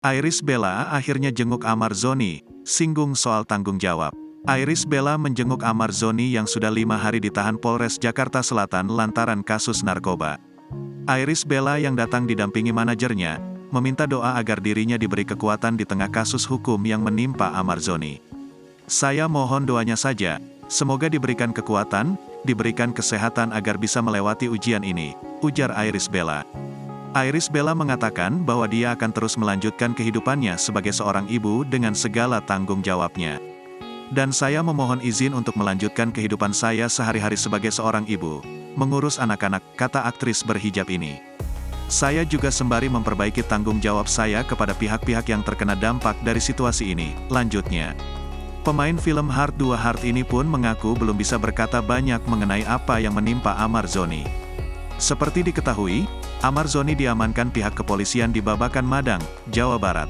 Irish Bella akhirnya jenguk Amar Zoni, singgung soal tanggung jawab. Irish Bella menjenguk Amar Zoni yang sudah 5 hari ditahan Polres Jakarta Selatan lantaran kasus narkoba. Irish Bella yang datang didampingi manajernya, meminta doa agar dirinya diberi kekuatan di tengah kasus hukum yang menimpa Amar Zoni. "Saya mohon doanya saja, semoga diberikan kekuatan, diberikan kesehatan agar bisa melewati ujian ini," ujar Irish Bella. Irish Bella mengatakan bahwa dia akan terus melanjutkan kehidupannya sebagai seorang ibu dengan segala tanggung jawabnya. "Dan saya memohon izin untuk melanjutkan kehidupan saya sehari-hari sebagai seorang ibu, mengurus anak-anak," kata aktris berhijab ini. "Saya juga sembari memperbaiki tanggung jawab saya kepada pihak-pihak yang terkena dampak dari situasi ini," lanjutnya. Pemain film Hard 2 Hard ini pun mengaku belum bisa berkata banyak mengenai apa yang menimpa Amar Zoni. Seperti diketahui, Amar Zoni diamankan pihak kepolisian di Babakan Madang, Jawa Barat.